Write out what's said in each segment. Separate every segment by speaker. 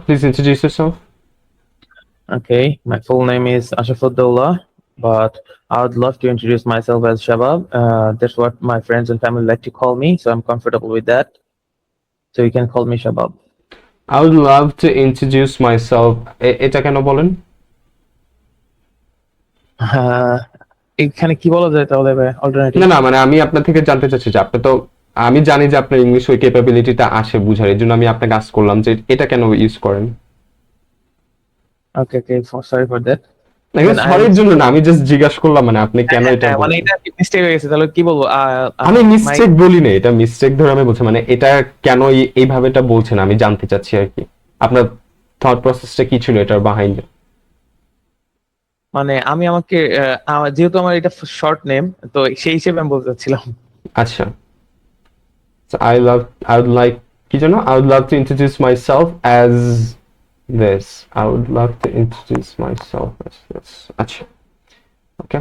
Speaker 1: Please introduce yourself.
Speaker 2: Okay, my full name is Ashrafudullah, but I would love to introduce myself as Shabab. That's what my friends and family like to call me, so I'm comfortable with that. So you can call me Shabab.
Speaker 1: I would love to introduce myself. এটা কেন বলেন?
Speaker 2: এখানে কি বলা যায় তাহলে alternative?
Speaker 1: না মানে আমি আপনার থেকে জানতে চাচ্ছি যে আপনি তো আমি জানি যে আপনার ইংলিশ ওই ক্যাপাবিলিটিটা আসে বুঝার, এর জন্য আমি আপনাকে আস্ক করলাম যে এটা কেন ইউজ করেন।
Speaker 2: Okay sorry for that.
Speaker 1: সরির জন্য না, আমি জাস্ট জিজ্ঞাসা করলাম মানে আপনি কেন এটা
Speaker 2: মানে এটা মিস্টেক হয়ে গেছে, তাহলে কি বলবো?
Speaker 1: আমি মিস্টেক বলি না, এটা মিস্টেক ধরে আমি বলছি, মানে এটা কেন এইভাবে এটা বলছেন আমি জানতে চাচ্ছি আর কি, আপনার থট প্রসেসটা কি ছিল এটার বিহাইন্ড।
Speaker 2: মানে আমি আমাকে যেহেতু আমার এটা শর্ট নেম, তো সেই হিসেবে আমি বলতে চাচ্ছিলাম।
Speaker 1: আচ্ছা, so I would like কি জানো, I would love to introduce myself as this. I would love to introduce myself as this. আচ্ছা, ওকে।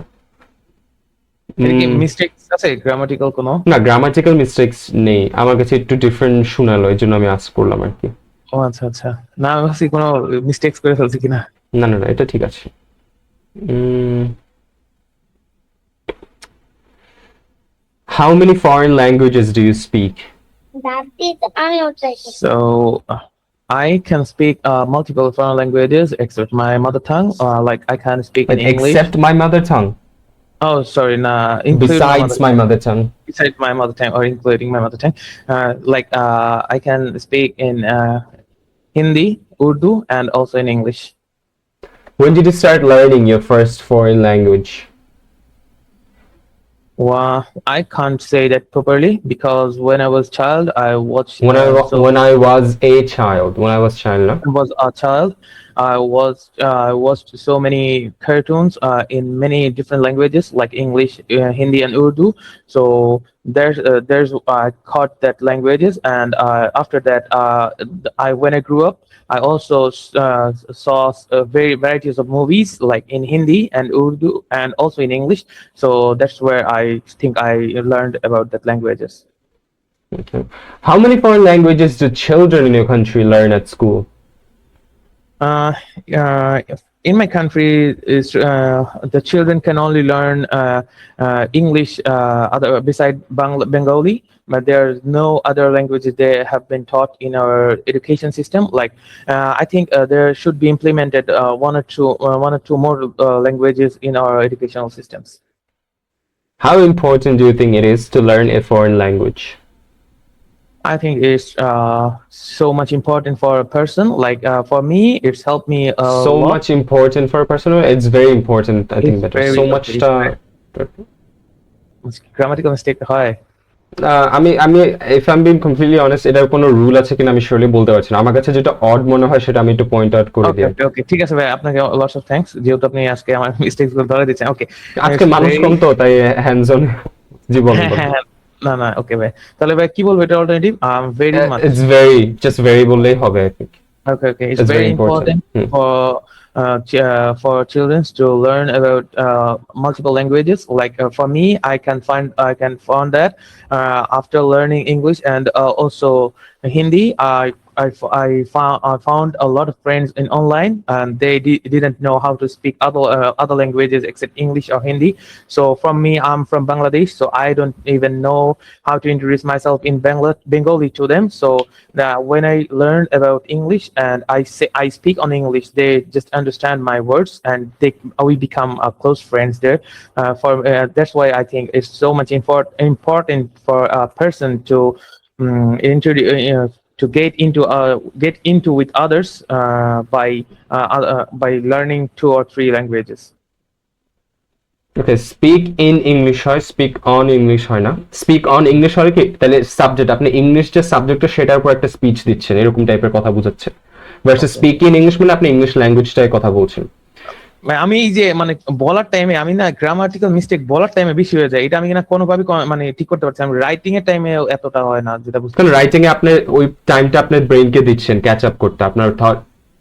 Speaker 2: এটা কি মিস্টেকস আছে গ্রামাটিক্যাল কোনো?
Speaker 1: না, গ্রামাটিক্যাল মিস্টেকস নেই, আমার কাছে একটু ডিফারেন্ট শোনালো, এই জন্য আমি আস্ক করলাম আর কি।
Speaker 2: ও আচ্ছা, না আমি ভাবছি কোনো মিস্টেকস করে ফেলছি কিনা।
Speaker 1: না এটা ঠিক আছে। How many foreign languages do you speak?
Speaker 2: So I can speak multiple foreign languages except my mother tongue. Like I can speak in English.
Speaker 1: Except my mother tongue.
Speaker 2: Oh, sorry, nah.
Speaker 1: Besides my mother tongue.
Speaker 2: Besides my mother tongue, or including my mother tongue. I can speak in Hindi, Urdu, and also in English.
Speaker 1: When did you start learning your first foreign language?
Speaker 2: Well, I can't say that properly because when I was child, I watched.
Speaker 1: When I was a child, no?
Speaker 2: I was a child. I watched so many cartoons in many different languages like English, Hindi, and Urdu. So there's I caught that languages, and after that, when I grew up, I also saw very varieties of movies like in Hindi and Urdu and also in English. So that's where I think I learned about that languages.
Speaker 1: Okay. How many foreign languages do children in your country learn at school?
Speaker 2: In my country, the children can only learn English beside Bengali, but there are no other languages they have been taught in our education system. Like I think there should be implemented one or two more languages in our educational systems.
Speaker 1: How important do you think it is to learn a foreign language?
Speaker 2: I think it's so much important for a person. Like for me, it's helped me
Speaker 1: so lot. Much important for a person. It's very important. I think that so much.
Speaker 2: Grammatical mistake. Hi.
Speaker 1: আমি if I'm being completely honest, এটার কোনো rule আছে কিনা আমি surely বলতে পারছি না। আমার কাছে যেটা অড মনে হয় সেটা আমি একটু পয়েন্ট আউট করে দিই।
Speaker 2: ওকে ঠিক আছে ভাই, আপনাকে লটস অফ থ্যাঙ্কস যেহেতু আপনি আজকে আমার মিস্টেকস গুলো ধরে দিচ্ছেন। ওকে,
Speaker 1: আজকে মানুষ কম তো তাই হ্যান্ডস অন জীবন।
Speaker 2: না ওকে ভাই, তাহলে ভাই কি বলবো এটা alternative? Very much,
Speaker 1: it's just very বললেই হবে I think.
Speaker 2: Okay, it's very important for children to learn about multiple languages. Like for me, I can find that after learning English and also Hindi, I found a lot of friends in online, and they didn't know how to speak other languages except English or Hindi. So from me, I'm from Bangladesh, so I don't even know how to introduce myself in Bengali to them. So when I learned about English and I speak on English, they just understand my words, and we become close friends there. That's why I think it's so much important for a person to introduce. To get into with others by learning 2 or 3 languages.
Speaker 1: Okay, speak in English হয়, speak on English হয় না। speak on English হলে কি তাহলে subject আপনি English যে সাবজেক্টটা সেটার উপর একটা স্পিচ দিচ্ছেন, এরকম টাইপের কথা বোঝাচ্ছে। ভার্সেস স্পিক ইন ইংলিশ মানে আপনি ইংলিশ ল্যাঙ্গুয়েজটাই কথা বলছেন।
Speaker 2: আমি এই যে মানে বলার টাইমে আমি না গ্রামাটিক্যাল মিস্টেক বলার টাইমে বেশি হয়ে যায়, এটা আমি না কোনোভাবে মানে ঠিক করতে পারছি। আমি রাইটিং এর টাইমে এতটা হয় না, যেটা বুঝতে পারছি।
Speaker 1: রাইটিং এ আপনি ওই টাইমটা আপনার ব্রেইনকে দিচ্ছেন ক্যাচ আপ করতে, আপনার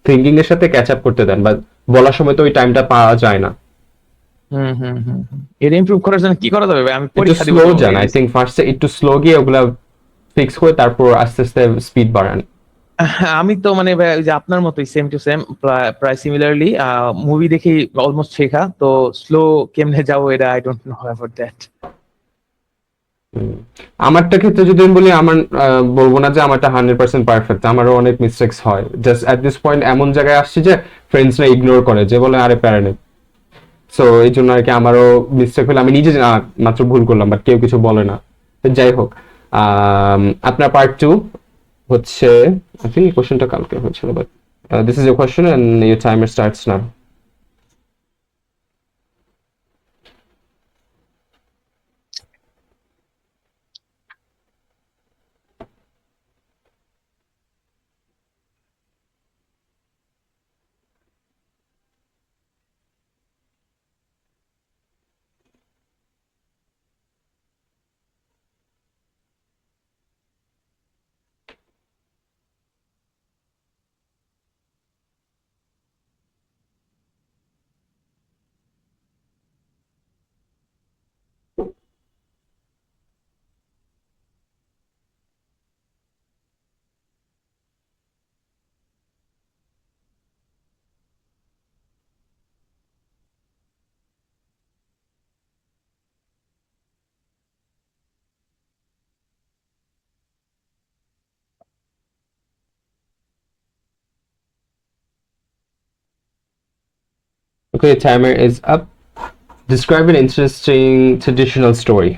Speaker 1: থিংকিং এর সাথে ক্যাচ আপ করতে দেন, বা বলার সময় তো ওই টাইমটা পাওয়া যায় না।
Speaker 2: এটা ইমপ্রুভ করার জন্য কি করা যাবে? আমি পরীক্ষা দিব।
Speaker 1: স্লো যান, আই থিংক ফার্স্টে একটু স্লো গিয়ে ওগুলা ফিক্স করে তারপর আস্তে আস্তে স্পিড বাড়ান।
Speaker 2: আমি তো মানে ভাই ওই যে আপনার মতোই সেম টু সেম প্রায় সিমিলারলি মুভি দেখি অলমোস্ট শেখা, তো স্লো কেমনে যাবো এটা I don't know about that.
Speaker 1: আমারটা ক্ষেত্রে যদি আমি বলি, আমার বলবো না যে আমারটা 100% পারফেক্ট, আমারও অনেক মিস্টেক্স হয়। জাস্ট এট দিস পয়েন্ট এমন জায়গায় আসছি যে ফ্রেন্ডসরা ইগনোর করে, যে বলে আরে প্যারা নেই। সো এই জন্য আর কি আমারও মিস্টেক হলে আমি নিজে মাত্র ভুল করলাম, বাট কেউ কিছু বলে না। তো যাই হোক, আপনার পার্ট 2 হচ্ছে, আই থিঙ্ক কোশ্চেনটা কালকে হয়েছিল, but this is your question and your timer starts now. Okay, timer is up. Describe an interesting traditional story.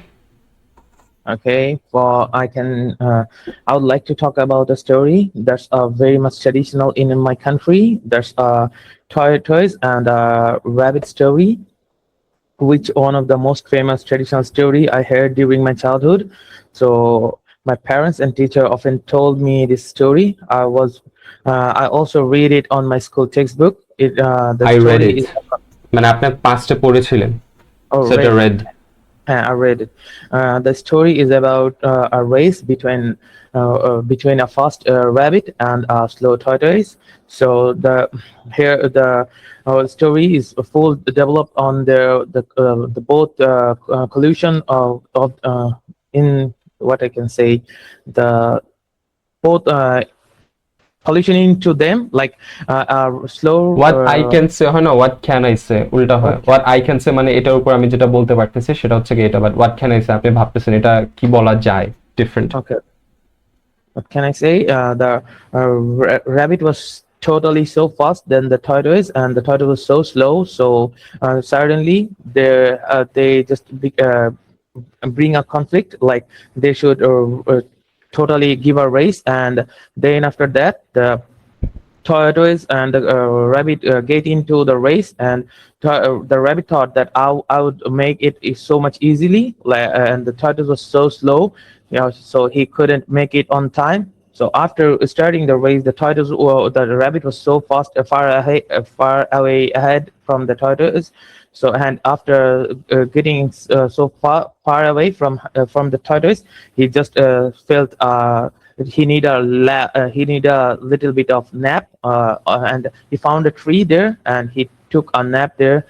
Speaker 2: Okay, well, I would like to talk about a story that's very much traditional in my country. There's a tortoise and a rabbit story, which one of the most famous traditional story I heard during my childhood. So my parents and teacher often told me this story. I also read it on my school textbook. The
Speaker 1: I read
Speaker 2: story
Speaker 1: it.
Speaker 2: is
Speaker 1: মানে আপনি পাঁচটা পড়েছিলেন, সেটা
Speaker 2: already.
Speaker 1: Red.
Speaker 2: I read it. The story is about a race between a fast rabbit and a slow tortoise. So the story is full developed on the both collusion of in what I can say, the both collisioning to them like slow.
Speaker 1: What I can say হয় না, what can I say, উল্টা হয়।
Speaker 2: What
Speaker 1: what I can say মানে এটার উপর আমি যেটা বলতে পারতেছি সেটা হচ্ছে কি এটা, but what can I say আপনি ভাবতেছেন এটা কি বলা যায়, different.
Speaker 2: okay? What can I say? The rabbit was totally so fast than the tortoise, and the tortoise was so slow. So suddenly they just bring a conflict. Like they should totally give a race, and then after that tortoise and the rabbit get into the race, and the rabbit thought that I would make it so much easily, and the tortoise was so slow, so he couldn't make it on time. So after starting the race, the rabbit was so fast, far away ahead from the tortoise. So and after getting so far away from the tortoise, he just felt he need a little bit of nap, and he found a tree there, and he took a nap there,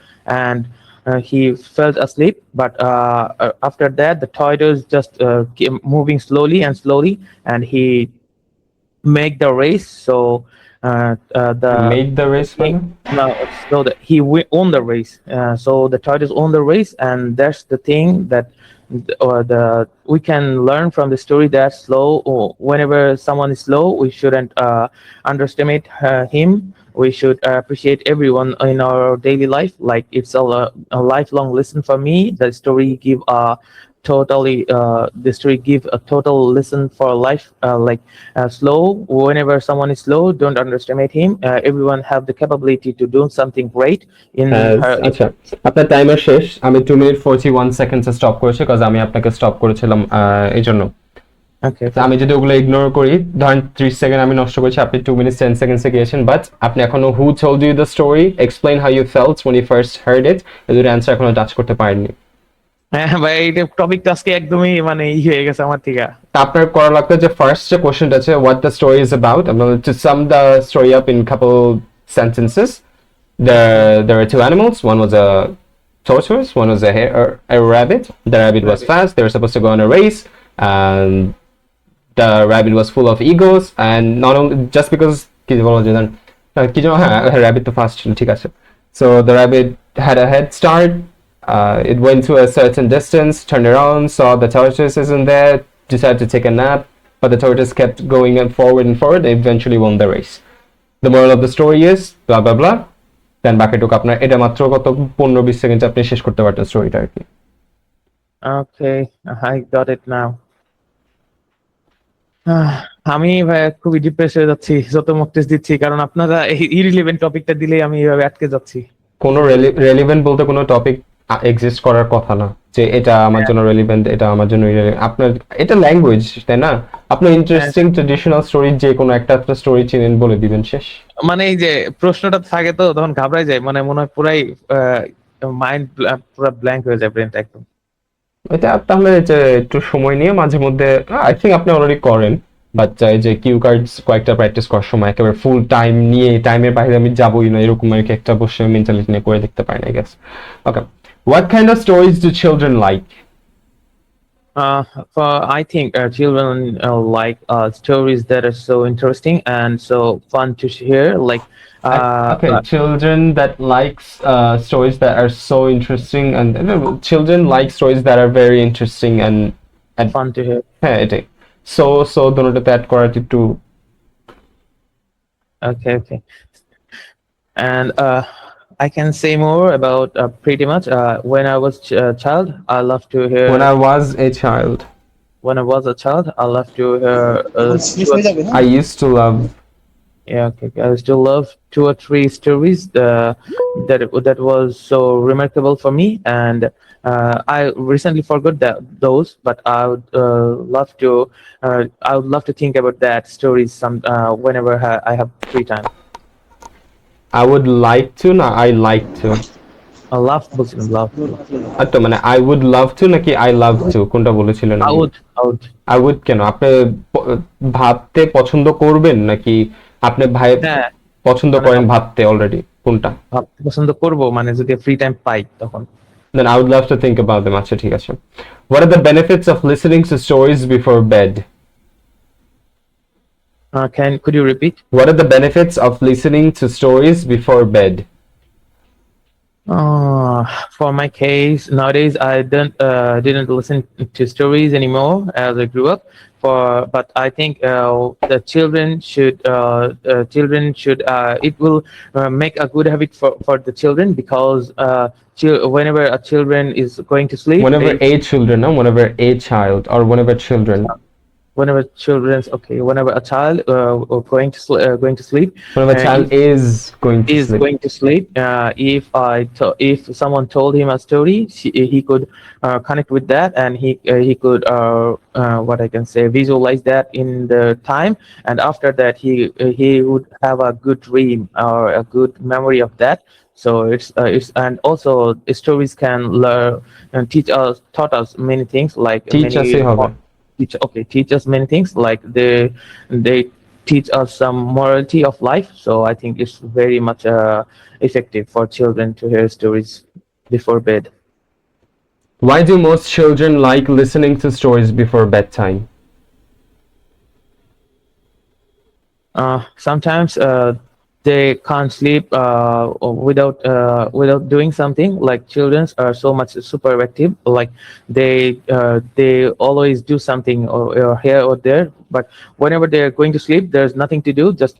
Speaker 2: and he fell asleep. But after that, the tortoise just came moving slowly and slowly, and he make the race. So
Speaker 1: make the race মানে?
Speaker 2: no, so that won the race. So the tortoise won the race, and that's the thing that or the we can learn from the story that slow. Or whenever someone is slow, we shouldn't underestimate him. We should appreciate everyone in our daily life. Like it's a lifelong lesson for me. The story give a total lesson for life. Slow. Whenever someone is slow, don't underestimate him. Everyone have the capability to do something great in her.
Speaker 1: আচ্ছা, আপনার timer শেষ। আমি 2 minute 41 সেকেন্ডসে stop করেছি, cause আমি আপনাকে stop করেছিলাম এই জন্য।
Speaker 2: Okay,
Speaker 1: তো আমি যদি ওগুলো ইগনোর করি, ধরেন 30 সেকেন্ড আমি নষ্ট করেছি, আপনি 2 মিনিট 10 সেকেন্ডসে গিয়েছেন, বাট আপনি এখনো who told you the story, explain how you felt when you first heard it, এই দুটো অ্যান্সার এখনো টাচ করতে পারেননি।
Speaker 2: হ্যাঁ ভাই, এইটা টপিকটা আজকে একদমই মানে হয়ে গেছে আমার থেকে।
Speaker 1: আপনার করা লাগতো যে ফার্স্ট যে কোশ্চেনটা আছে, what the story is about, to sum the story up in couple sentences. There are two animals. One was a tortoise. One was a rabbit. The rabbit was fast. They were supposed to go on a race, and the rabbit was full of egos, and not only just because কি বলা যায় জানেন? কি যেন হ্যাঁ rabbit তো first ছিল ঠিক আছে. So the rabbit had a head start. It went to a certain distance, turned around, saw the tortoise isn't there, decided to take a nap, but the tortoise kept going and forward, and eventually won the race. The moral of the story is blah blah blah. Then বাকিটুকু আপনার এটা মাত্র কত 15-20 সেকেন্ডে আপনি শেষ করতে পারতেন স্টোরিটা আর কি.
Speaker 2: Okay, I got it now. আমি ভাই খুবই ডিপ্রেস হয়ে যাচ্ছি যত মক টেস্ট দিচ্ছি, কারণ আপনারা এই ইরিলেভেন্ট টপিকটা দিলেই আমি এইভাবে আটকে যাচ্ছি।
Speaker 1: কোনো রেলিভেন্ট বলতে কোনো টপিক এক্সিস্ট করার কথা না যে এটা আমার জন্য রেলিভেন্ট, এটা আমার জন্য আপনার এটা ল্যাঙ্গুয়েজ, তাই না? আপনার ইন্টারেস্টিং ট্রেডিশনাল স্টোরি যে কোনো একটা স্টোরি চিনেন বলে দিবেন শেষ।
Speaker 2: মানে এই যে প্রশ্নটা থাকে তো তখন ঘাবড়াই যায়, মানে মনে হয় পুরাই মাইন্ড পুরো ব্ল্যাঙ্ক হয়ে যায় ব্রেনটা একদম।
Speaker 1: এটা তাহলে যে একটু সময় নিয়ে মাঝে মধ্যে আই থিঙ্ক আপনি অলরেডি করেন, বাচ্চা এই যে কিউ কার্ডস কয়েকটা প্র্যাকটিস করার সময় একেবারে ফুল টাইম নিয়ে টাইমের বাইরে আমি যাবোই না এরকম আর কি একটা বসে মেন্টালিটি নিয়ে করে দেখতে পারেন I guess. Okay, what kind of stories do children like?
Speaker 2: I think children like stories that are so interesting and so fun to hear. Like,
Speaker 1: Okay, children that likes stories that are so interesting, and children like stories that are very interesting and
Speaker 2: fun to hear.
Speaker 1: হ্যাঁ এটাই। So দুটোতে add করা একটু
Speaker 2: Okay. And I can say more about pretty much. When I was a child, I love to hear.
Speaker 1: when I was a child,
Speaker 2: I love to hear.
Speaker 1: I used to love.
Speaker 2: Yeah, okay. I still love 2 or 3 stories that was so remarkable for me, and I recently forgot those, but I would love to think about that stories some whenever I have free time.
Speaker 1: I would like to না I like to.
Speaker 2: Love বলছিলাম, love.
Speaker 1: আচ্ছা মানে I would love to নাকি I love to কোনটা বলেছিলেন? I would কেন? আপনি ভাবতে পছন্দ করবেন নাকি আপনি পছন্দ করেন ভাবতে অলরেডি? কোনটা
Speaker 2: ভাবতে পছন্দ করব, মানে যদি ফ্রি টাইম পাই তখন।
Speaker 1: Then I would love to think about them. আচ্ছা ঠিক আছে। What are the benefits of listening to stories before bed?
Speaker 2: Could you repeat?
Speaker 1: What are the benefits of listening to stories before bed?
Speaker 2: For my case, nowadays I didn't listen to stories anymore as I grew up. But I think the children should it will make a good habit for the children, because whenever a children is going to sleep,
Speaker 1: whenever a child or whenever children.
Speaker 2: Whenever a child going to sleep,
Speaker 1: whenever a child is going to sleep,
Speaker 2: if someone told him a story, he could connect with that, and he could what I can say, visualize that in the time, and after that he would have a good dream or a good memory of that. So it's and also stories can learn and taught us many things, like teach us many things, like they teach us some morality of life. So I think it's very much effective for children to hear stories before bed.
Speaker 1: Why do most children like listening to stories before bedtime?
Speaker 2: Sometimes they can't sleep without doing something. Like, children are so much super active, like they always do something or here or there, but whenever they're going to sleep, there's nothing to do, just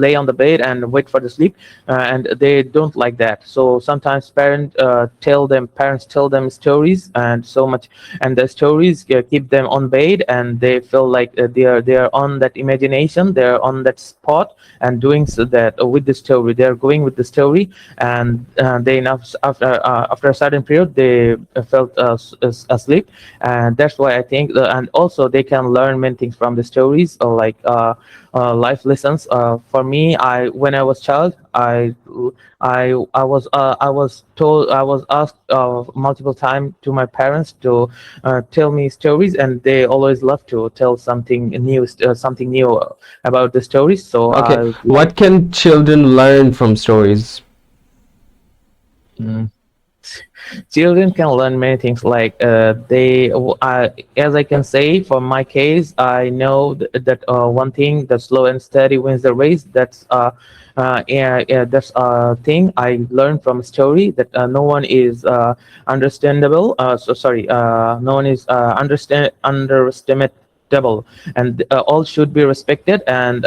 Speaker 2: lay on the bed and wait for the sleep, and they don't like that. So sometimes parents tell them stories, and so much, and the stories keep them on bed, and they feel like they are on that imagination, they're on that spot, and doing so that with the story, they're going with the story, and then after a certain period they felt asleep, and that's why I think and also they can learn many things from the stories, or like life lessons. For me, when I was child, I was asked multiple times to my parents to tell me stories, and they always love to tell something new about the stories. So
Speaker 1: okay, what can children learn from stories?
Speaker 2: Children can learn many things like as I can say for my case, I know that one thing, that slow and steady wins the race. That's a thing I learned from a story, that no one is understandable so sorry no one is underestimatable, and all should be respected. And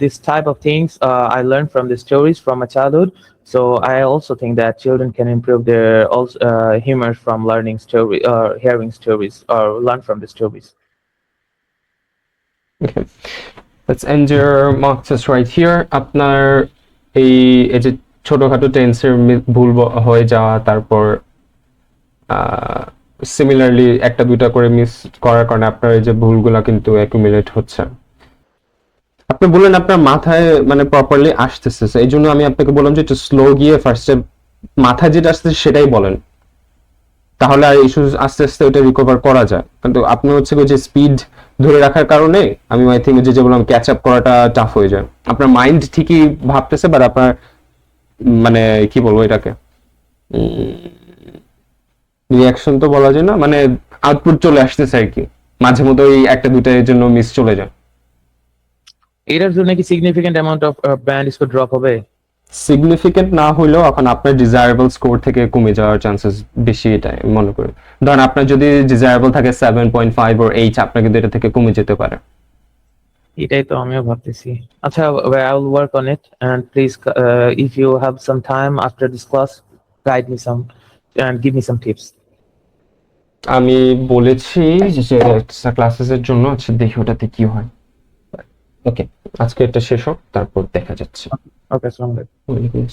Speaker 2: this type of things I learned from the stories from my childhood. So I also think that children can improve their also humor from learning story or hearing stories or learn from the stories.
Speaker 1: Okay, let's end your mock test right here. আপনার এই এই যে ছোটখাটো টেন্সের ভুল হয়ে যাওয়া, তারপর সিমিলারলি একটা দুইটা করে মিস করার কারণে আপনার এই যে ভুলগুলা কিন্তু অ্যাকুমুলেট হচ্ছে। আপনি বললেন আপনার মাথায় মানে প্রপারলি আসতেছে, এই জন্য আমি আপনাকে বললাম যে একটু স্লো গিয়ে ফার্স্টে মাথায় যেটা আসতেছে সেটাই বলেন, তাহলে আর ইস্যু আস্তে আস্তে ওটা রিকভার করা যায়। কিন্তু আপনি হচ্ছে যে স্পিড ধরে রাখার কারণে আমি আই থিঙ্ক যে বললাম ক্যাচ আপ করাটা টাফ হয়ে যায়। আপনার মাইন্ড ঠিকই ভাবতেছে, বাট আপনার মানে কি বলবো এটাকে, রিয়াকশন তো বলা যায় না, মানে আউটপুট চলে আসতেছে আর কি, মাঝে মধ্যে ওই একটা দুইটার জন্য মিস চলে যায়।
Speaker 2: এটার জন্য কি significant amount of band score drop হবে?
Speaker 1: সিগনিফিকেন্ট না হইলেও এখন আপনার ডিজায়ারেবল স্কোর থেকে কমে যাওয়ার চান্সেস বেশি, এটা মনে করি। ধরেন আপনার যদি ডিজায়ারেবল থাকে 7.5 or 8, আপনার কিন্তু এটা থেকে কমে যেতে পারে।
Speaker 2: এটাই তো আমিও ভাবতেছি। আচ্ছা, I will work on it, and please if you have some time after this class, guide me some and give me some tips.
Speaker 1: আমি বলেছি যে এক্সট্রা ক্লাসেসের জন্য, আচ্ছা দেখি ওটাতে কি হয়। ওকে, আজকে এটা শেষ হোক, তারপর দেখা যাচ্ছে।
Speaker 2: ওকে, আসসালামু আলাইকুম।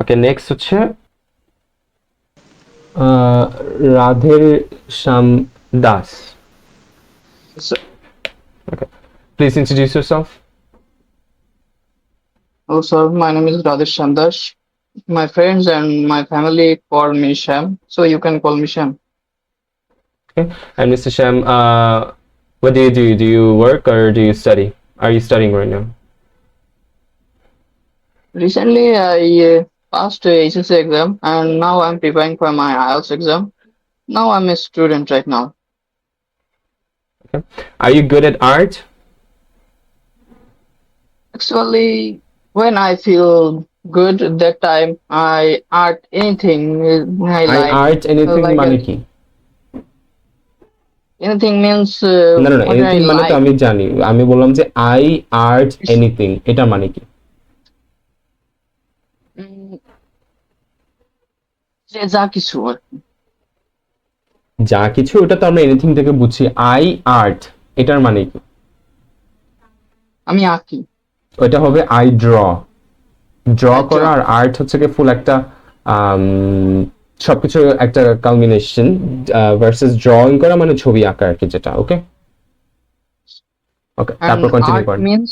Speaker 1: ওকে, নেক্সট হচ্ছে Radher Shyam Das. Okay, please introduce yourself.
Speaker 3: Hello, sir. My name is Radhesh Chandash. My friends and my family call me Sham, so you can call me Sham.
Speaker 1: Okay, and Mr. Sham, what do you do? Do you work or do you study? Are you studying right now?
Speaker 3: Recently, I passed a HSC exam, and now I'm preparing for my IELTS exam. Now I'm a student right now.
Speaker 1: Okay, are you good at art?
Speaker 3: Actually, when I feel good that time, I art anything I
Speaker 1: I
Speaker 3: like.
Speaker 1: art anything
Speaker 3: Like
Speaker 1: মানে কি?
Speaker 3: anything means
Speaker 1: না
Speaker 3: what I
Speaker 1: anything মানে তো
Speaker 3: like.
Speaker 1: আমি জানি, আমি বললাম যে আই আর্ট এনিথিং, এটা মানে কি?
Speaker 3: উম, যে যা কিছু আর কি।
Speaker 1: যা কিছু, ওটা তো আমরা এনিথিং থেকে বুঝছি। আই আর্ট এটার মানে কি?
Speaker 3: আমি আঁকি।
Speaker 1: ওটা হবে আই ড্র। ড্র
Speaker 3: I
Speaker 1: করা
Speaker 3: draw.
Speaker 1: আর আর্ট হচ্ছে কি ফুল একটা সবকিছু একটা কম্বিনেশন, ভার্সেস ড্রয়িং করা মানে ছবি আঁকা আর কি, যেটা। ওকে ওকে, তারপর
Speaker 3: And
Speaker 1: কন্টিনিউ
Speaker 3: art
Speaker 1: করেন।
Speaker 3: means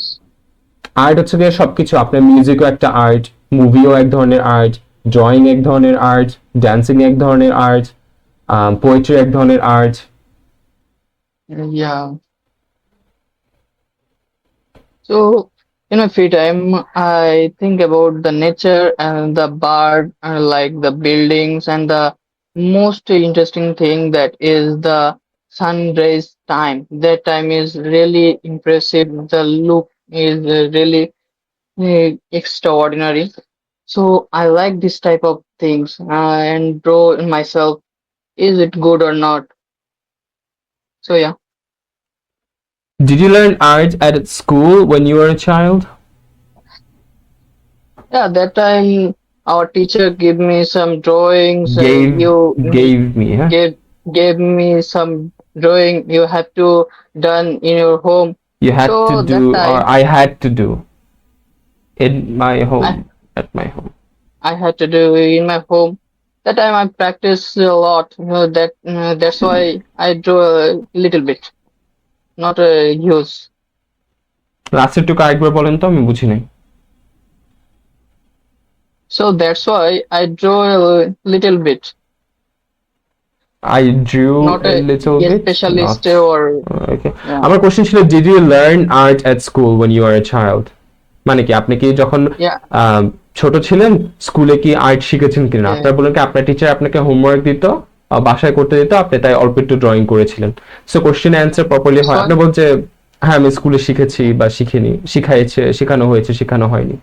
Speaker 1: আর্ট হচ্ছে গিয়ে সবকিছু, আপনার মিউজিকও একটা আর্ট, মুভিও এক ধরনের আর্ট, ড্রয়িং এক ধরনের আর্ট, ড্যান্সিং এক ধরনের আর্ট, পোয়েট্রি এক ধরনের art.
Speaker 3: yeah. So in my free time, I think about the nature and the bird, like the buildings, and the most interesting thing that is the sunrise time. That time is really impressive. The look is really extraordinary. So I like this type of things and draw myself. Is it good or not? So yeah.
Speaker 1: Did you learn art at school when you were a child?
Speaker 3: Yeah, that time our teacher gave me some drawings.
Speaker 1: Gave me, huh?
Speaker 3: Gave me some drawing you have to done in your home.
Speaker 1: You had
Speaker 3: So
Speaker 1: to
Speaker 3: that
Speaker 1: do, or
Speaker 3: time
Speaker 1: I had to do in my
Speaker 3: I
Speaker 1: home, at my home.
Speaker 3: I had to do in my home. That time I practiced a lot. That's why I draw a little bit, not a huge.
Speaker 1: লাস্টের টুকু আরেকবার বলেন তো, আমি বুঝি নাই।
Speaker 3: So that's why I draw a little bit,
Speaker 1: I drew
Speaker 3: not
Speaker 1: a little
Speaker 3: a
Speaker 1: bit,
Speaker 3: specialist
Speaker 1: not
Speaker 3: or
Speaker 1: okay.
Speaker 3: yeah.
Speaker 1: আমার question ছিল, did you learn art at school when you were a child? মানে কি, আপনি কি যখন
Speaker 3: Yeah.
Speaker 1: ছোট ছিলেন, স্কুলে কি আর্ট শিখেছেন কিনা?
Speaker 3: Yeah.
Speaker 1: আপনার বললেন কি আপনার টিচার আপনাকে হোমওয়ার্ক দিত, বাসায় করতে দিত, আপনি তাই অল্প একটু ড্রয়িং করেছিলেন। So question answer properly
Speaker 3: That's
Speaker 1: হয়,
Speaker 3: why,
Speaker 1: আপনি বলছে হ্যাঁ আমি স্কুলে শিখেছি বা শিখিনি, শিখাইছে, শেখানো হয়েছে, শেখানো হয়নি।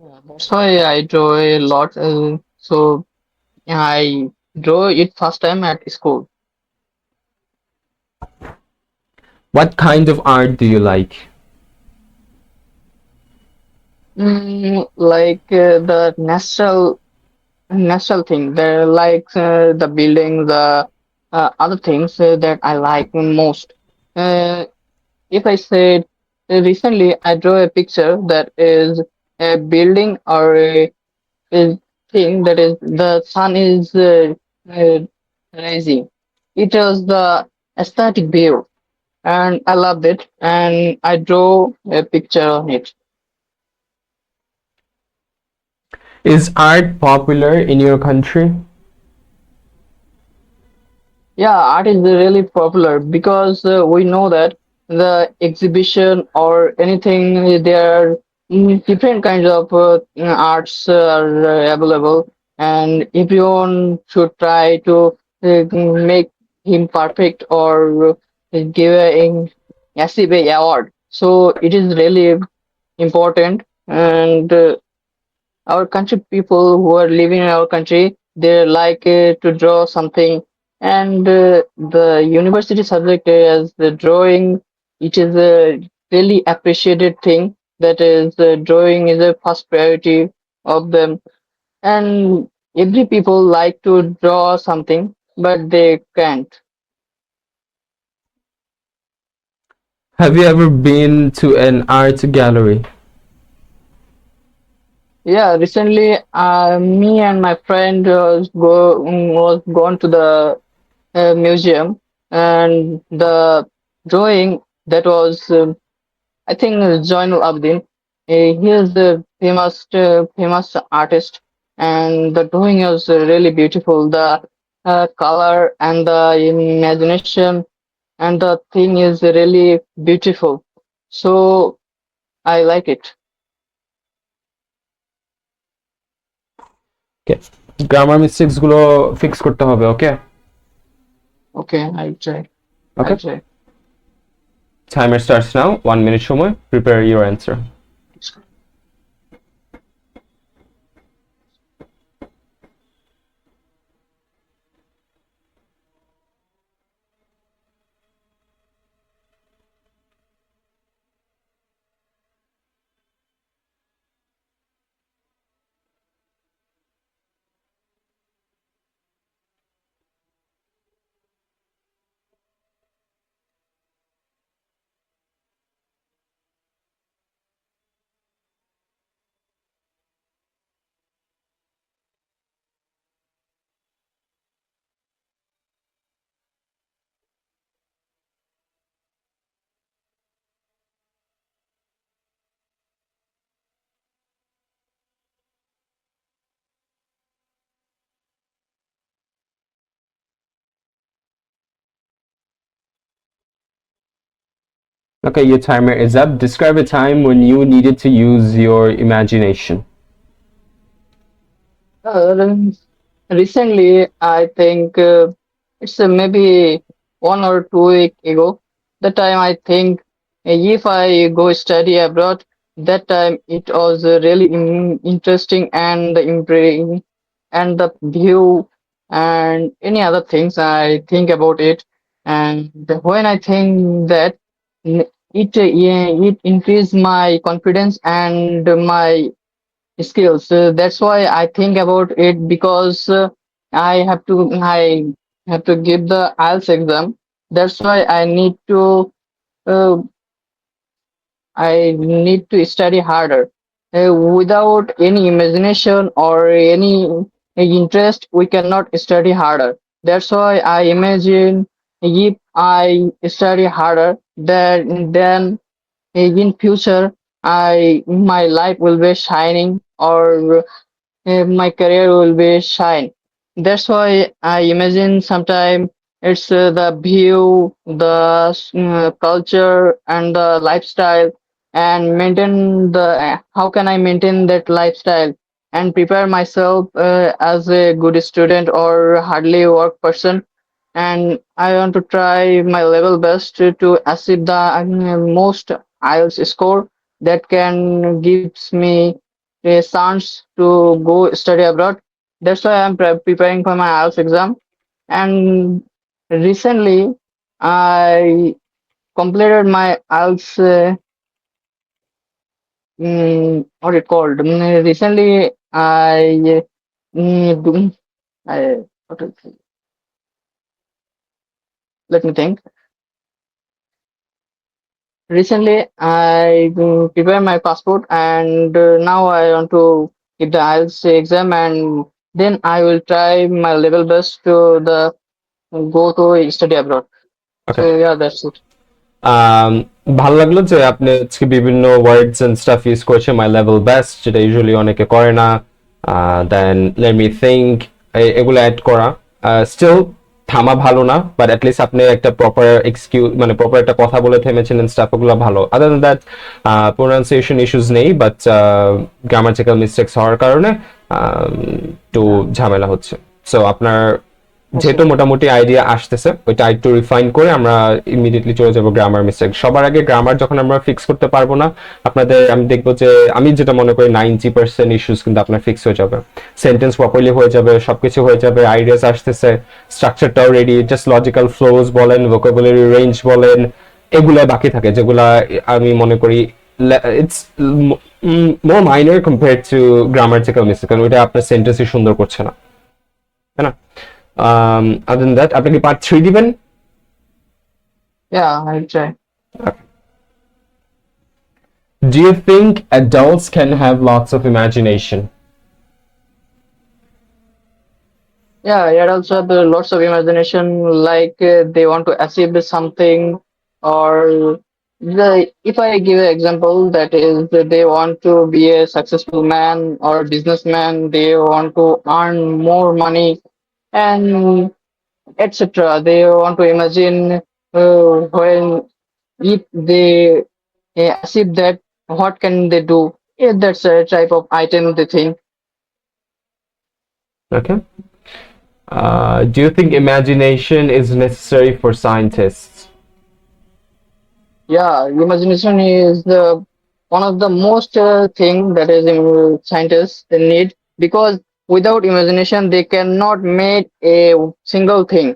Speaker 3: yeah, that's why I draw a lot. So I draw it first time at school.
Speaker 1: What kind of art do you like?
Speaker 3: Like the natural thing. They're like the building, the other things that I like most. Uh, if I said recently, I draw a picture that is a building or a thing that is the sun is uh, rising. It was the aesthetic view, and I loved it, and I draw a picture on it.
Speaker 1: Is art popular in your country?
Speaker 3: Yeah, art is really popular because we know that the exhibition or anything, there are different kinds of arts are available, and everyone should try to make him perfect or give a massive award. So it is really important, and our country people who are living in our country, they like to draw something, and the university subject as the drawing, it is a really appreciated thing, that is drawing is a first priority of them, and every people like to draw something but they can't.
Speaker 1: Have you ever been to an art gallery?
Speaker 3: Yeah, recently me and my friend was gone to the museum, and the drawing that was I think Joinul Abdin. He is the famous artist, and the drawing is really beautiful. The color and the imagination and the thing is really beautiful. So I like it.
Speaker 1: Okay. Grammar mistakes গুলো fix করতে হবে, okay?
Speaker 3: Okay, I try. I
Speaker 1: okay,
Speaker 3: try.
Speaker 1: Timer starts now, 1 মিনিট সময়, prepare your answer. Okay, your timer is up. Describe a time when you needed to use your imagination.
Speaker 3: Uh, Recently, I think it's maybe 1 or 2 week ago. The time I think if I go study abroad, that time it was really interesting and improving, and the view and any other things I think about it. And when I think that, yeah, it increased my confidence and my skills. That's why I think about it, because I have to give the IELTS exam. That's why uh, I need to study harder. Without any imagination or any interest, we cannot study harder. That's why I imagine if I study harder, then in future I my life will be shining, or my career will be shine. That's why I imagine sometime it's the view, the culture, and the lifestyle, and maintain the how can I maintain that lifestyle and prepare myself as a good student or hardly work person. And I want to try my level best to achieve the most IELTS score that can gives me a chance to go study abroad. That's why I'm preparing for my IELTS exam. And recently, I completed my IELTS. What it called? Recently, I what is it? Let me think. Recently, I prepared my passport, and now I want to give the IELTS exam, and then I will try my level best to the go to study abroad.
Speaker 1: Okay.
Speaker 3: So yeah, that's it.
Speaker 1: ভালো লাগলো যে আপনি আজকে বিভিন্ন ওয়ার্ডস and stuff use করছেন, my level best, যেটা usually অনেকে করে না। দেন লেট মি থিঙ্ক, এগুলো অ্যাড করা স্টিল থামা ভালো না, বাট অ্যাটলিস্ট আপনি একটা প্রপার এক্সকিউজ, মানে প্রপার একটা কথা বলে থেমেছেন এন্ড স্টাফ, ওগুলো ভালো। Other than that pronunciation issues নেই, বাট গ্রামাটিক্যাল মিস্টেক্স হওয়ার কারণে একটু ঝামেলা হচ্ছে। সো আপনার
Speaker 3: আচ্ছা।
Speaker 1: যেহেতু মোটামুটি আইডিয়া আসতেছে, ওইটা একটু রিফাইন করে আমরা ইমিডিয়েটলি চলে যাবো গ্রামার মিস্টেক। সবার আগে গ্রামার যখন আমরা ফিক্স করতে পারবো না, আপনাদের আমি দেখবো যে আমি যেটা মনে করি 90% ইস্যুস কিন্তু আপনার ফিক্স হয়ে যাবে, সেন্টেন্স প্রপারলি হয়ে যাবে, সবকিছু হয়ে যাবে, আইডিয়াস আসতেছে, স্ট্রাকচারটাও রেডি, জাস্ট লজিক্যাল ফ্লোজ বলেন, ভোকাবুলারি রেঞ্জ বলেন, এগুলো বাকি থাকে, যেগুলা আমি মনে করি it's more minor compare to grammatical mistake, কারণ ওইটা আপনার সেন্টেন্সই সুন্দর করছে না, তাই না? Other than that, আপনি কি পার্ট 3 দিবেন?
Speaker 3: Yeah, I'll try.
Speaker 1: Do you think adults can have lots of imagination?
Speaker 3: Yeah, it also have lots of imagination, like they want to achieve something, or if I give an example, that is, that they want to be a successful man or businessman, they want to earn more money, and etc. They want to imagine when if they achieve that, what can they do? Yeah, that's a type of item they think.
Speaker 1: Okay. Do you think imagination is necessary for scientists?
Speaker 3: Yeah, imagination is the one of the most thing that is scientists they need, because without imagination they cannot make a single thing,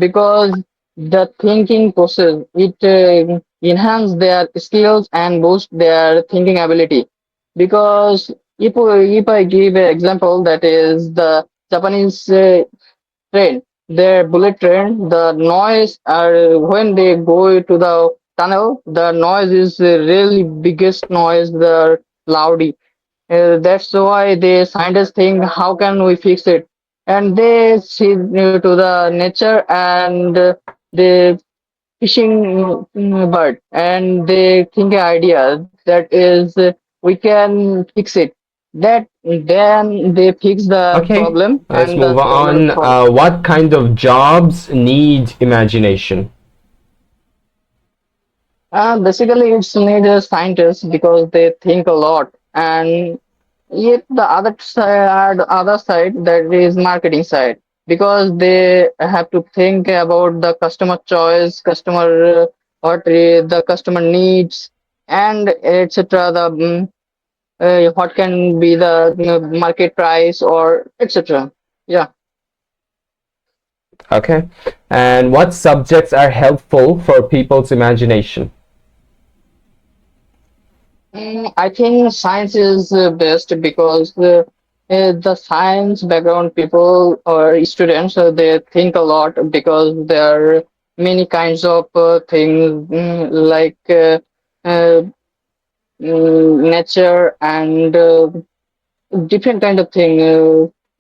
Speaker 3: because the thinking process it enhance their skills and boost their thinking ability. Because if I give an example, that is the Japanese train, their bullet train, the noise when they go to the tunnel, the noise is really biggest noise, the loudy. That's why the scientists think how can we fix it, and they see to the nature and the fishing bird, and they think an idea that is we can fix it. That then they fix the
Speaker 1: Okay,
Speaker 3: problem
Speaker 1: let's
Speaker 3: and the
Speaker 1: move
Speaker 3: problem
Speaker 1: on.
Speaker 3: is solved.
Speaker 1: What kind of jobs need imagination?
Speaker 3: Basically, it's need a scientist because they think a lot, and yet the other side, that is marketing side, because they have to think about the customer choice, customer what the customer needs, and etc. The what can be the market price or etc. Yeah.
Speaker 1: Okay. And what subjects are helpful for people's imagination?
Speaker 3: I think science is best, because the science background people or students they think a lot, because there are many kinds of things like uh, nature and different kind of thing.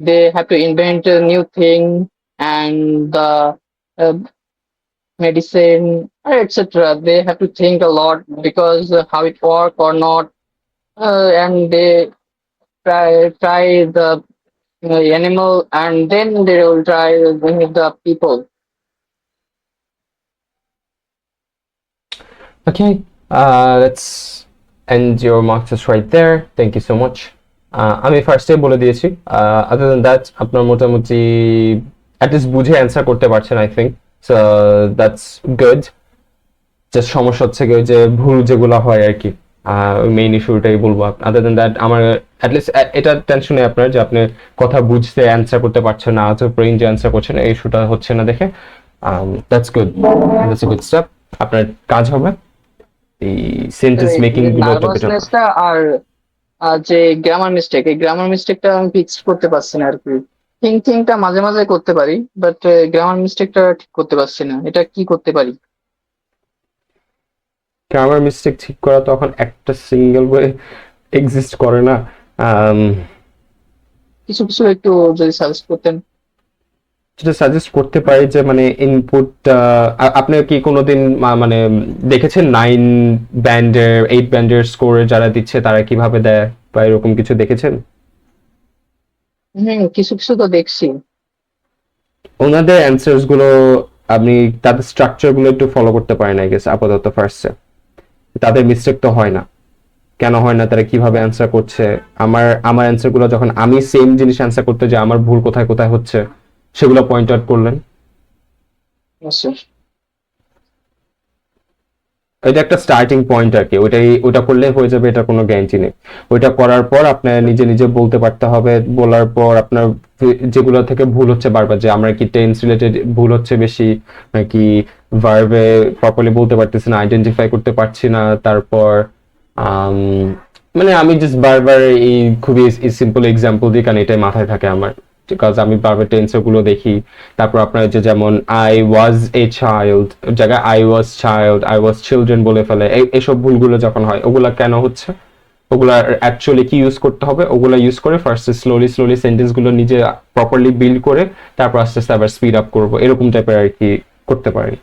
Speaker 3: They have to invent a new thing, and the uh, medicine etc. They have to think a lot, because how it work or not, and they try the animal, and then they will try the people.
Speaker 1: Okay. Let's and your marks is right there. Thank you so much. আমি ফার্স্টে বলে দিয়েছি। Other than that আপনার মোটামুটি at least বুঝে answer করতে পারছেন, I think. So that's good. Just সমস্যা হচ্ছে কি ওই যে ভুল যেগুলো হয় আর কি, মেইন ইস্যুটাই বলবো। আদার দ্যান দ্যাট আমার অ্যাটলিস্ট এটা টেনশন নেই আপনার যে আপনি কথা বুঝতে অ্যান্সার করতে পারছেন না, আউট অফ রেঞ্জে অ্যান্সার করছেন, এই ইস্যুটা হচ্ছে না দেখে that's good, that's a good step. আপনার কাজ হবে এই সেন্টেন্স মেকিং গুলো একটু better করা।
Speaker 3: নার্ভাসনেসটা আর যে গ্রামার মিস্টেক, এই গ্রামার মিস্টেকটা আমি ফিক্স করতে পারছি না আর কি। থিংকিংটা মাঝে মাঝে করতে পারি, বাট গ্রামার মিস্টেকটা ঠিক করতে পারছি না। এটা কি করতে পারি?
Speaker 1: গ্রামার মিস্টেক ঠিক করা তখন একটা সিঙ্গেল ওয়ে এক্সিস্ট করে না।
Speaker 3: কিছু কিছু একটু যদি সাজেস্ট করতেন।
Speaker 1: যেটা সাজেস্ট করতে পারি যে মানে ইনপুট, আপনি কি কোনোদিন মানে দেখেছেন 9 ব্যান্ডের 8 ব্যান্ডের স্কোর যারা দিচ্ছে তারা কিভাবে দেয় বা এরকম কিছু দেখেছেন?
Speaker 3: কিছু কিছু তো দেখছি।
Speaker 1: ওনাদের অ্যান্সার্স গুলো আপনি তাদের স্ট্রাকচার গুলো একটু ফলো করতে পারেন আই গেস আপাতত ফার্স্টে। তাদের মিস্টেক তো হয় না, কেন হয় না, তারা কিভাবে অ্যান্সার করছে। আমার আমার অ্যান্সার গুলো যখন আমি সেম জিনিস অ্যান্সার করতে যাই আমার ভুল কোথায় কোথায় হচ্ছে সেগুলো পয়েন্ট আউট করলেন।
Speaker 3: আচ্ছা।
Speaker 1: এটা একটা স্টার্টিং পয়েন্ট আর কি, ওইটা করলে হয়ে যাবে, এটা কোনো গ্যারান্টি নেই। ওইটা করার পর আপনার নিজে নিজে বলতে পারতে হবে, বলার পর আপনার যেগুলো থেকে ভুল হচ্ছে বারবার, যে আমরা কি টেন্স রিলেটেড ভুল হচ্ছে বেশি, নাকি ভার্বে প্রপারলি বলতে পারতেছি না, আইডেন্টিফাই করতে পারছি না, তারপর মানে আমি জাস্ট বারবার এই খুবই সিম্পল এক্সাম্পল দিই কারণ এটাই মাথায় থাকে আমার, বিকজ আমি বারবার টেন্সর গুলো দেখি। তারপর আপনার যে যেমন আই ওয়াজ এ চাইল্ড জায়গায় I was child, I was children বলে ফেলে, এইসব ভুলগুলো যখন হয় ওগুলা কেন হচ্ছে, ওগুলা অ্যাকচুয়ালি কি ইউজ করতে হবে, ওগুলা ইউজ করে ফার্স্টে স্লোলি স্লোলি সেন্টেন্স গুলো নিজে প্রপারলি বিল্ড করে তারপর আস্তে আস্তে আবার স্পিড আপ করবো, এরকম টাইপের আর কি করতে পারি।